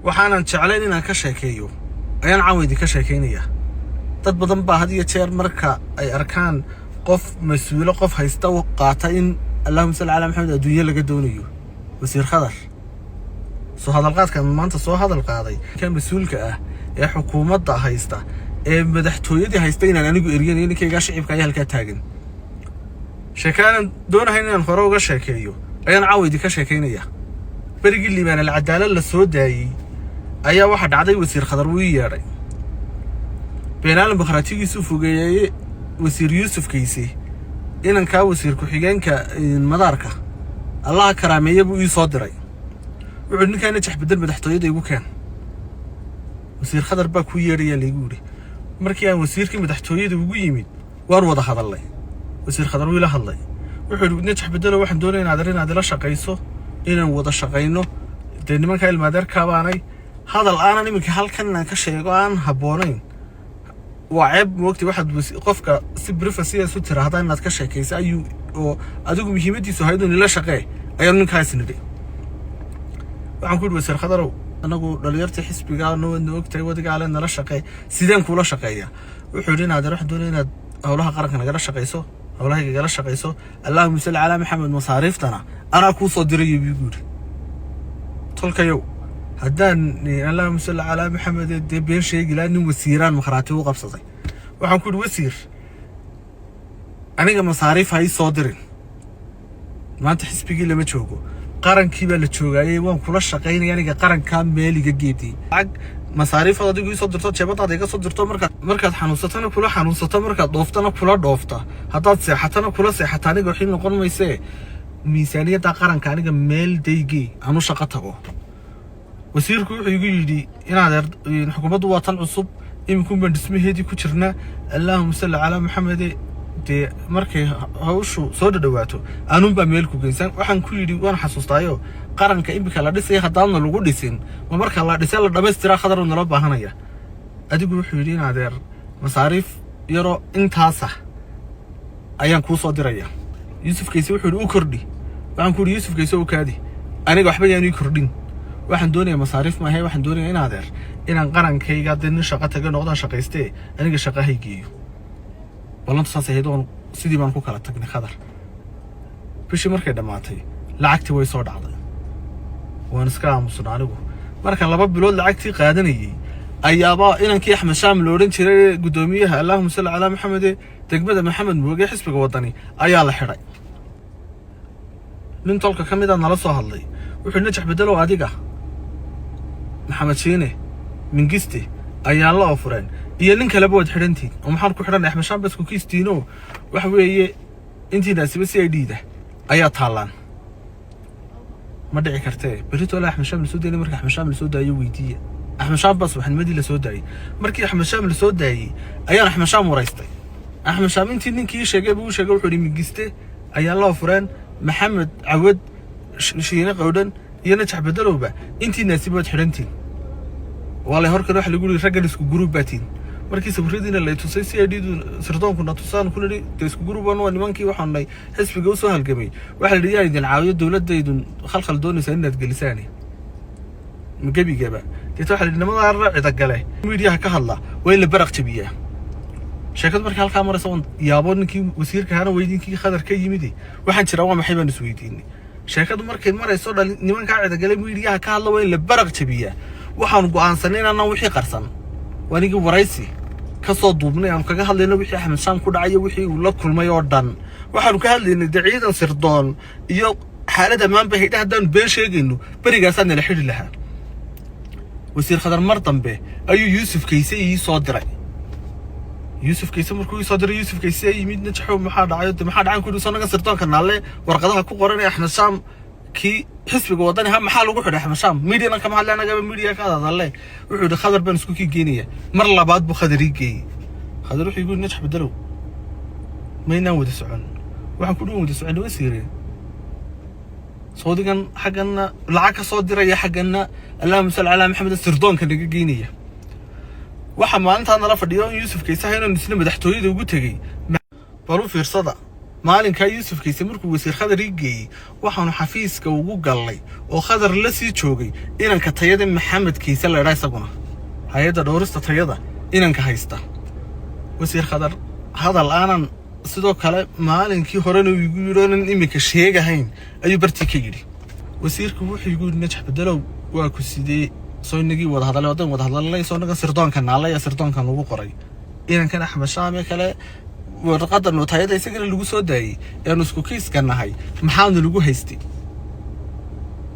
waxaanan jeclayn inaan ka sheekeeyo ayaan caawidi ka sheekeynaya dad badan baa had iyo jeer marka ay arkaan qof mas'uul qof haysta oo qaata in Allahumma salli ala Muhammad adduunyo laga doonayo wasiir khadar soo hadalqaadkan maanta soo hadal qaaday kan mas'uulka ah ee xukuumadda haysta ee madaxtooyadii haysta inaan anigu eriyay ninkayga shacibka ay halka taagan sheekaanan doonahay inaan hore uga sheekeeyo ayaan caawidi ka sheekeynaya بريق اللي من العدالة السوداء أيها واحد عادي وسير خضروية يعني بينال بخراتي يوسف وجاي وسير يوسف كيسي إن كا وسير كحيجان كمداركة الله كرامي يبو يصادري وعندنا كان يتح بدل مدحتوي ده يبو كان وسير خضر باكوية ريال يقولي مركي وسير كي مدحتوي ده يبو يمين وروض هذا الله وسير خضروي له الله وعندنا يتح بدل واحد دولين عذرين عذلا شقيسو inaan wada shaqeyno de nimanka ilmaadeerka baanay hadal aanan iminka halkan ka sheego aan haboonayn waa ceeb waqti waxad qofka si privacy isu tiraahdo inaad ka sheekayso ayuu oo adigu muhiimadiisu haydo in la shaqeey ayaan ninkaas nidhi waxaan ku wasiir khadarow anagu dhalinyarta xisbiga noo ogtay wadiga aan la shaqeey sideen kula shaqeeya wuxuu dhinaad wax doonay inaad hawlaha qaranka naga shaqeyso hawlaha igala shaqeyso Allahumma salli ala Muhammad masaariftana أنا كوس صدري بيقول تلقيو هدان اللهم صل على محمد بين شيء لأنه وسيران مخراته وقبصتي وحنقول وسير أنا كمصاريف هاي صادرين ما تحس بيجي لما تشوفه قرن كيبا لتشوفه أي وان كل الشقين يعني كقرن كامل يجيتي عق مصاريف هذا يقول صدرته شباب هذا يقول صدرته مركز حنوستنا كلها حنوستنا مركز ضفتنا كلها ضفته حتى صحتنا كلها صحتنا الحين نقول ما يسوي ميزانية قرن كان ميل ديجي أنا شقته وسير كل يجي إن هذا الحكومة وطن عصب يمكن بنسميه هذي كترنا اللهم صل على محمد دي مركي هوشو صود دواته أنا بميل كوكينسان وحن كل يدي وأنا حسوس طايو قرن كإم بكلا دسي خدامنا لوجود دسين ومركي الله دسي الله دبست ترى خضر ونلبى هنايا أديك بحولين هذا مصاريف يرى انتهى أيام كوسا دريا يوسف كيسي وحول كردي وعن كل يوسف كيسي وكادي أنا جو حبي يعني كردين واحد دوني مصاريف ما هي واحد دوني أنا هذا إن قرن كي قاعدين شقة تجا نقطة شقة يستي أنا شقة هيجي والله أنت صاصي هيدون سيدي ما نكون كلا تجني خضر فيش مركز دماتي لعكتي ويصعد عضل ونسكام مصنع له مركز الله باب بلود لعكتي قادني أيابا إن كي أحمد شام لورين شري قدوميها اللهم صل على محمد تقبل محمد موجي حسبك وطني أيال حري من طلقة كميدا نرصو هاللي وحنا نجح بدلو عادقة محمد شيني من قستي أيال الله وفرين إيا لنك لابود حرنتين ومحاركو حرن أحمد شام بس كوكيستينو وحوي انتي ناسي بس يديده أيا طالان ما دعي كرتي بريتو ولا أحمد شام لسوداي مركي أحمد شام لسوداي يويدية أحمد شام بس وحن مدي لسوداي مركي أحمد شام لسوداي أيا أحمد شام ورئيستي أحمد شام انتي نينكي شاقبو شاقبو حوري من قستي أيا الله وفرين محمد عود شينا قودن ينجح بدلو با انتي ناسيبات حرنتين والله هرك روح اللي يقولي رجل اسكو جروب باتين مركي سبريدين اللي تصير سيادي سردون كنا تصان كل دي تسكو جروب أنا وانمانكي وحنا لي حسب جوسها الجميع واحد اللي يعني العاوية دولة ديدون خلق الدون سنة جلساني مجبي جبا تتوحد إن ما الرعي تجلاه ميديا كهلا وين البرق تبيه شركات مركي هالكاميرا سوون يابون كي وسير كهنا ويدين كي خضر كي يمدي واحد شراوه محيبا نسويديني شركات مركي مرة يصير نيمان قاعد تجلاه ميديا كهلا وين البرق تبيه waxaan go'aansanayna anna wixii qarsan wanigi waraysi ka soo duubnay aan kaga hadlayno wixii Axmed Shaam ku dhacay wixii uu la kulmay oo dhan waxaan ka hadlaynay ciidan sirdoon iyo xaalada maanba hay'adaha haddaan been sheegayno barigaasaan la xidhi lahaa wasiir khadar mar dambe ayuu Yuusuf Kayse ii soo diray Yuusuf Kayse markuu ii soo diray Yuusuf Kayse yimid najaxo maxaa dhacay ku soo naga sirdoonka naale warqadaha ku qoran Axmed Shaam كي حسب وطني هم محل وجود أحمد شام ميديا كم محل أنا جاب ميديا كذا ضلّي وحده خضر بن سكوكي جينية مرة بعد بخضر يجي خضر روح يقول نجح بدلو ما يناود السعن وعن كل يوم السعن وسيرين صودقا حقنا العكس صود ريا حقنا اللهم صل على محمد السردون كان جينية وحما أنت أنا رفض يوم يوسف كيسا هنا نسلم بدحتويد وقلت جي بروح في صدى maalinka Yuusuf Kayse markuu wasiir Khadar igay waxaanu xafiiska ugu galay oo Khadar la sii joogay inanka tayada Maxamed Kayse la yiraahdo isaguna hay'adda dhowrista tayada inanka haysta wasiir Khadar hadal aanan sidoo kale maalinkii horena uu igu yiraanan imika sheegahayn ayuu bartii ka yiri wasiirku wuxuu igu yiri Najax Bedalow waa ku sidee soo inagii wada hadalay soo naga sirdoonka naalaya sirdoonkan lagu qoray inankan Axmed Shaame kale warqadan oo tayada isaga lagu soo daayay ee isku kiiska nahay maxaan lagu haystay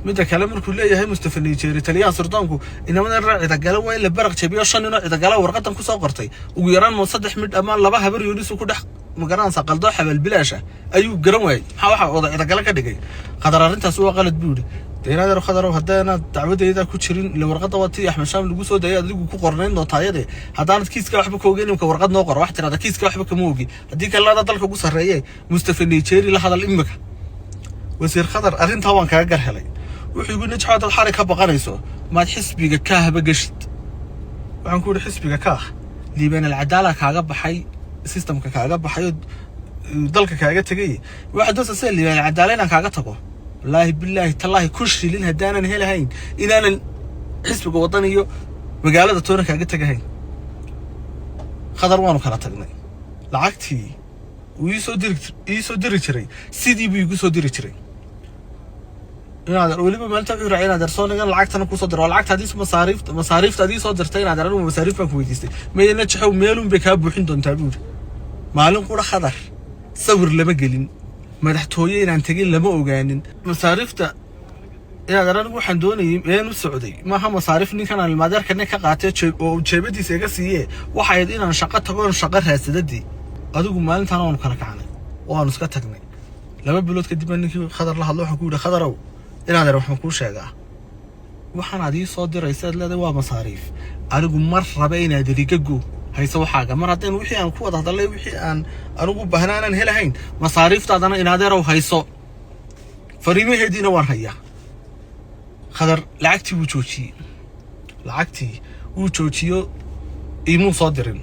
midda kale markuu leeyahay Mustafa Nigeeri taliyaha sirdoonku inamada raacida gala waa la baraq jabiyo shan inoo cida gala warqadan ku soo qortay ugu yaraan mo 3 mid ama 2 habar yooniis ku dhex magaran saqaldo xabal bilaasha ayuu garan waayay waxa wada cida gala ka dhigay Khadar arintaas waa qalad buuri deeradar Khadar hadana dacwadeeda ku jirin la warqada watii Axmed Shaam lagu soo daayay adigu ku qornayn oo taayade hadaan kiiska waxba ka ogeyn ka warqad noo qor wax tirada kiiska waxba kama ogi hadii kala dalka ugu sareeyay Mustafa Nigeeri la hadal imika wasiir Khadar arinta waan kaaga gar helay wuxuu igu Najax dad xarig ka baqanayso maad xisbiga ka haba gashid waxaan ku yiri xisbiga ka liibana العداله kaaga baxay systemka kaaga baxay dalka kaaga tagay waxa dad soo liibana العداله kaaga tago wallahi billahi tallahi kushi lin hadaanan helahayn inaan xisbiga wadaniyo magaalada toona kaaga tagahayn Khadar waanu kala tagnay lacagtii uu soo diri jiray sidii buu igu soo diri jiray inaad waliba maanta u raacay inaad arsoonigan lacagtana ku soo diro lacagta hadii masaariifta hadii soo dirtay inaad aragno masaariif baan ku weydiistay meeyna jaxow meelun bay ka buuxin doontaa buur maalin qura Khadar sawir lama gelin madaxtooye inaan tagin lama ogaanin masaariifta inaad aragno waxaan doonayay inuu socday ma aha masaariif ninkan aan maadarka ka qaatay oo jeebadiisa iga siiyay waxa ay inaan shaqo tagoon shaqo raasadadii adigu maalintan aan kala kacnay oo aan iska tagnay laba bilood kadib ninkii Khadar la hadlo waxaan ku yiri Khadarow inaad waxaan ku sheegaa waxaan adii soo diray leedahay waa masaariif anigu mar raba inaad rigago hayso waxaaga mar hadeen wixii aan ku wada hadalay wixii aan anigu bahnaanan helahayn masaariiftaadana inaad hayso fariimaheedina waan hayaa Khadar lacagtii uu joojiyo iimuu soo dirin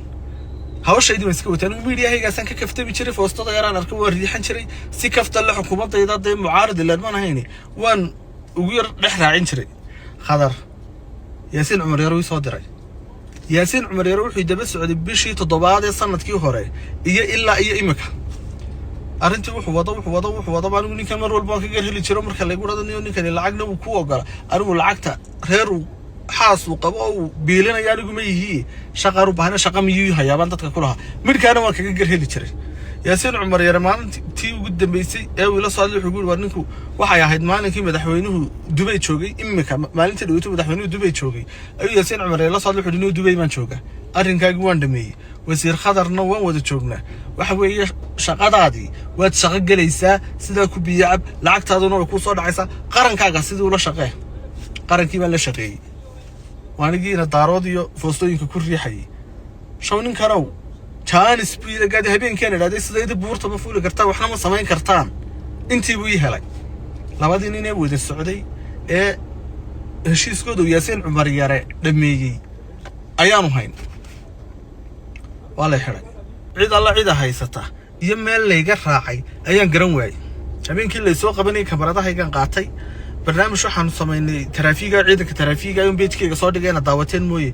hawshaydii ma iska wataan meediyahaygaasan ka kaftami jiray foostada yaraan arka waa riixan jiray si kafta la xukuumadayda day mucaarad ilaaman ahayn waan ugu yar dhex raacin jiray Khadar Yaasiin Cumar Yaro soo diray Yaasiin Cumar Yaro wuxuu daba socday bishii 7 ee sanadkii hore iyo ilaa imika arintii wuxuu wado anigu ninkan mar walba ka garheli jiro marka la igu dhadanayo ninkan lacagna uu ku ogola anigu lacagta reer xaas uu qabo oo biilinaya anigu ma yihi shaqaru bahana shaqa miyuu hayaan dadka kulaha midkaana waan kaga garheli jiray Yaasiin Cumar Yaro maalintii ugu dambeysay ee uu la soo hadlay wuxuu war ninku waxa ahayd maalinkii madaxweynuhu Dubai joogay imika maalintii dhawaato madaxweynuhu Dubai joogay ayuu Yaasiin Cumar Yaro la soo hadlay wuxuu inuu Dubai maan jooga arinkaagu waan dhameeyay wasiir Khadarna waan wada joognaa waxa weeye shaqadaadii waad shaqo galaysaa sida ku biyacab lacagtaaduna way ku soo dhacaysaa qarankaaga sidii la shaqeey qarankii baa la shaqeeyay waanigiina daarood iyo foostooyinka ku riixay shawnin karaw taan isbiida gaadi habeenkeen ilaaday sidayda buurta ma fuuli kartaa waxna ma samayn kartaan intii buu helay labadii nin ee wada socday ee heshiiskoodu Yaasiin Cumar Yaro dhameeyay ayaanu hayn wala xiray cid haysata iyo meel layga raacay ayaan garan waayay habeenkii la soo qabanay kabaradahaygan qaatay barnaamij waxaan sameynay taraafiga ciidanka taraafiga ayuu beejkayga soo dhigayna daawateen mooyee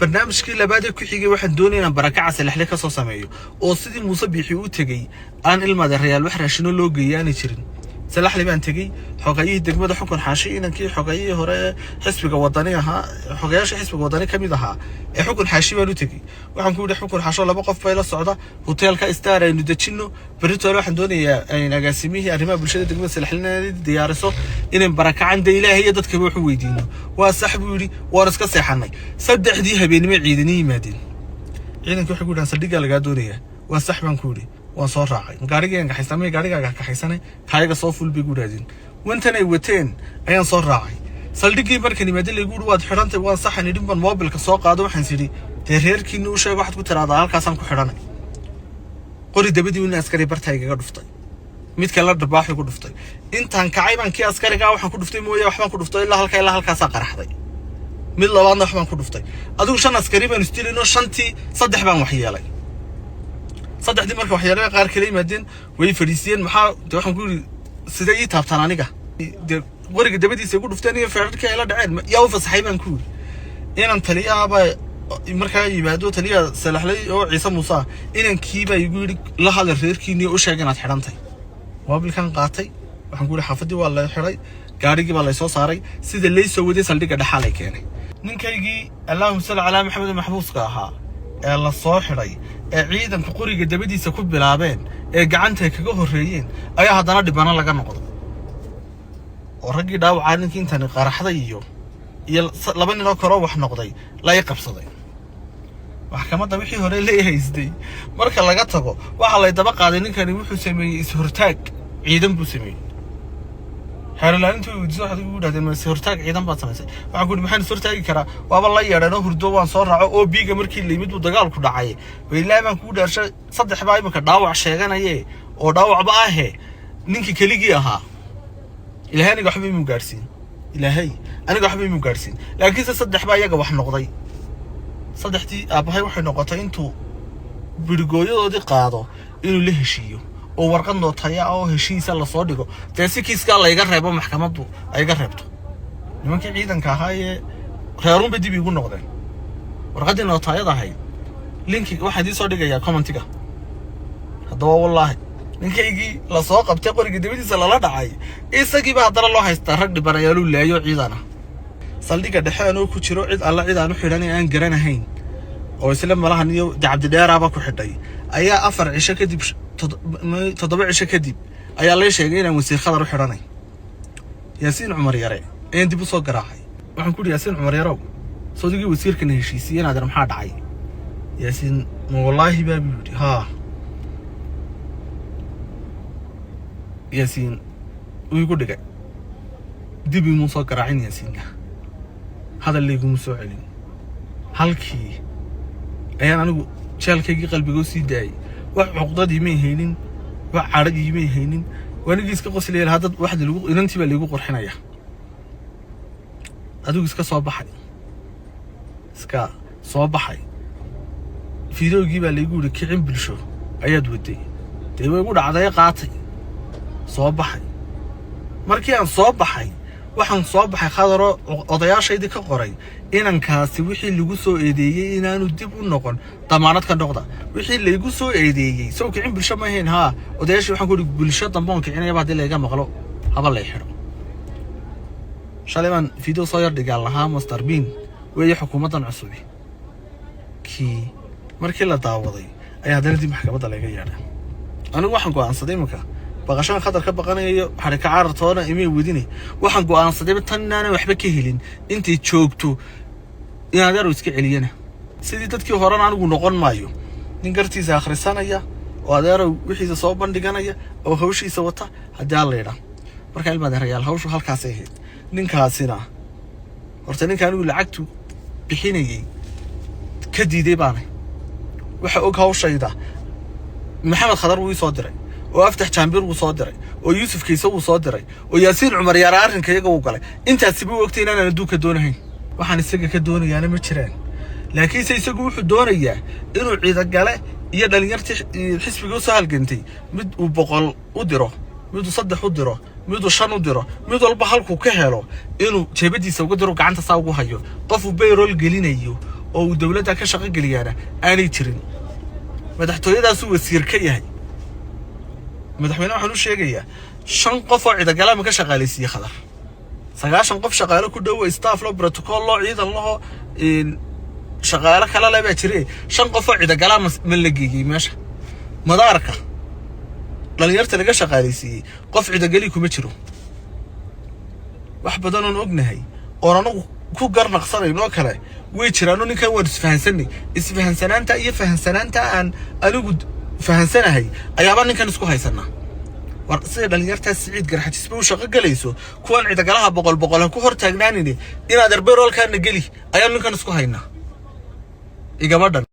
barnaamijkii labaad ku xigay waxaan doonaynaa barakaca salaxle ka soo sameeyo oo sidii Muuse Biixi u tagay aan ilmaada real wax raashino loo geeyaan jirin salaxle baan tagay xogayii degmada xukun xaashi inankii xogayii hore xisbiga wadani ahaa xogayaasha xisbiga wadani kamid ahaa ee xukun xaashi baan u tagay waxaan ku yiri xukun xaasho laba qof bay la socda hotelka Star aynu dajino berito waxaan doonayaa in agaasimihii arrimaha bulshada degmada salaxle diyaariso inaan barakacan Ilaahay iyo dadka wuxuu weydiino waa sax buu yiri waan iska seexanay saddexdii habeenimo ciidanii yimaadeen ciidanku wuxuu ku dhahan saldhiga laga doonayaa waa sax baan ku yiri waan soo raacay gaarigeen xaysamay gaarigaaga ka xaysanay kaayaga soo ful bigu raadin wantan ay wateen ayaan soo raacay saldhigii markii nimaadeen lagu waad xirantay waan saxan idin ban mobilka soo qaado waxaan sidii reerkiina u sheeg waxaad ku tiraahdaa halkaasaan ku xiranay qori dabadii uu askari bartayga dhuftay mid kale dharbaax ku dhuftay intaan kacay baan kii askariga waxaan ku dhuftay mooyee waxbaan ku dhuftay ilaa halkaas qaraxday mid labaadna waxbaan ku dhuftay adigu 5 askari baan istilino 5tii 3 baan wax yeelay saddexdii marka waxyaalaha qaar kale yimaadeen way fadhiisiyeen maxaa waxaan ku yiri sida ii taabtaan aniga wariga dabadiisa ugu dhufteen iyo feerarkii ay la dhaceen yaa u fasaxay baan ku yiri inaan taliyaaba markaa yimaado taliya salaxlay oo Ciise Muuse inankiiba igu yiri la hadal reerkiinii u sheegay inaad xidhantay waabilkan qaatay waxaan ku yiri xaafadii waa la xiray gaarigii baa la soo saaray sida leeso waday saldhiga dhaxalay keenay ninkaygii Allahumma salli ala Muhammad maxbuuska ahaa ee la soo xiray ee ciidanka qoriga dabadiisa ku bilaabeen ee gacanta kaga horeeyeen ayaa haddana dhibana laga noqday oo raggii dhaawacay ninkii intan qaraxday iyo laba nin oo kale wax noqday la qabsaday maxkamadda wixii hore la haystay marka laga tago waxa la daba qaaday ninkani wuxuu sameeyay is-hortaag ciidan buu sameeyay xeerlaanintu soo xad ugu dhaadeen is-hortaag ciidan baad samaysay waxa ku maxaan is-hortaagi karaa waaba la yeedhano hurdo waan soo raaco oo biiga markii leemid uu dagaal ku dhacay weylaa baan ku dhaarshay saddex baa imka dhaawac sheeganayay oo dhaawacba ah ninkii kaligii ahaa ilaahay aniga waxba imu gaarsiin ilaahay aniga waxba imu gaarsiin laakiin saddex baa iyaga wax noqday saddextii aabahay waxay noqotay intuu birigooyadoodii qaado inuu la heshiiyo oo warqad nootaya oo heshiisa la soo dhigo taasi kiiska la iga reebo maxkamaddu ay iga reebto nimankii ciidanka ahaa ee reerunba dib igu noqdeen warqadii nootayada ahay linki waxa idin soo dhigayaa commentiga haddaba wallaahi ninkaygii la soo qabtay qoriga dibadiisa lala dhacay isagiiba haddana loo haystaa rag dhibanayaalu leeyo ciidana saldhiga dhexe anoo ku jiro cid alla cid aan u xidhan aan garanahayn oo isla malahan iyo dacabdi dheeraaba ku xidhay ayaa 4 cisho kadib 7 cisho kadib ayaa la sheegay inaan wasiir khadar u xidhanay Yaasiin Cumar Yare aan dib u soo garaacay waxaan ku Yaasiin Cumar Yare soodigii wasiirkan heshiisiyay inaad maxaa dhacay Yaasiin wallaahi baabi yiri ha Yaasiin ugu dhigay dib imu soo garaacin Yaasiin هذا اللي يقوم سؤالين halkii ayaan anigu jeelkaygii qalbiga sii daayay wax cuqdadii ma haynin wax caradii ma haynin waniga iska qosliyay hadda wax lagu inantii baa lagu qurxinaya adigu iska soo baxay fiidoogii baa lagu yiri kicin bulsho ayaad waday day way ugu dhacday qaatay soo baxay markii aan soo baxay waxaan soo baxay khadaro odayaashaydii ka qoray inankaasi wixii lagu soo eedeeyay inaanu dib u noqon damaanad ka noqda wixii lagu soo eedeeyay soo kicin bulsho ma ahayn ha odayaashii waxaan ku yiri bulsho damboon kicinaya baad leeyahay maqlo haba la xiro shaleeman video soo yar dhigal lahaa Master Bean way xukuumadan cusub kii markii la daawaday ayaa hadalladii maxkamadda laga yeedhay anigu waxaan go'aansaday markaa baqashan khadar ka baqanayo xarika carartoona imay wadini waxaan go'aansaday tan inaan waxba ka helin intii joogto inaan yar iska celiyana sidii dadkii hore anigu noqon maayo nin gartiisa akhrisanaya oo adeero wixiisa soo bandhiganaya oo hawshiisa wata haddii la yiraahdo marka ilmaha reeyal hawshu halkaas ay ahayd ninkaasina horta ninkan uu lacagtu bixinayay ka diiday baana waxa og hawshayda maxamed khadar wuu soo diray oo aftax jaambir uu soo diray oo Yuusuf Kiisa uu soo diray oo Yaasiin Cumar Yare arrinka iyaga uu galay intaas buu waqti inaan aduunka doonahayn waxaan isaga ka doonayaana ma jiraan laakiin isagu wuxuu doonayaa inuu ciidan gale iyo dhalinyartii xisbiga soo halgantay mid uu 100 u diro mid uu 3 u diro mid uu 5 u diro mid walba halku ka helo inuu jeebadiisa uga diro gacanta saa ugu hayo qof uu payroll gelinayo oo uu dawladda ka shaqo galiyana aanay jirin madaxtooyadaas uu wasiir ka yahay madaxweynaha waxaan u sheegayaa 5 qof oo ciidagala ma ka shaqaaleysiiyay khadar 9 qof shaqaale ku dhow staff lo protocol lo ciidan laho shaqaale kala laba jiray 5 qof oo ciidagala ma la geeyay meesha madaarka dhalinyarta laga shaqaaleysiiyay qof ciidagali kuma jiro wax badan oo ognahay oo anagu ku garnaqsanayno kale way jiraan ninkan waan isfahansanaanta iyo fahansanaanta aan anigu fahansanahay ayaaba ninkan isku haysanaa war sida dhalinyarta Saciid Garxajis buu shaqo galayso kuwan ciidagalaha 100 ku hor taagnaanine inaad arbeerolkaana gali ayaan ninkan isku haynaa igabadhan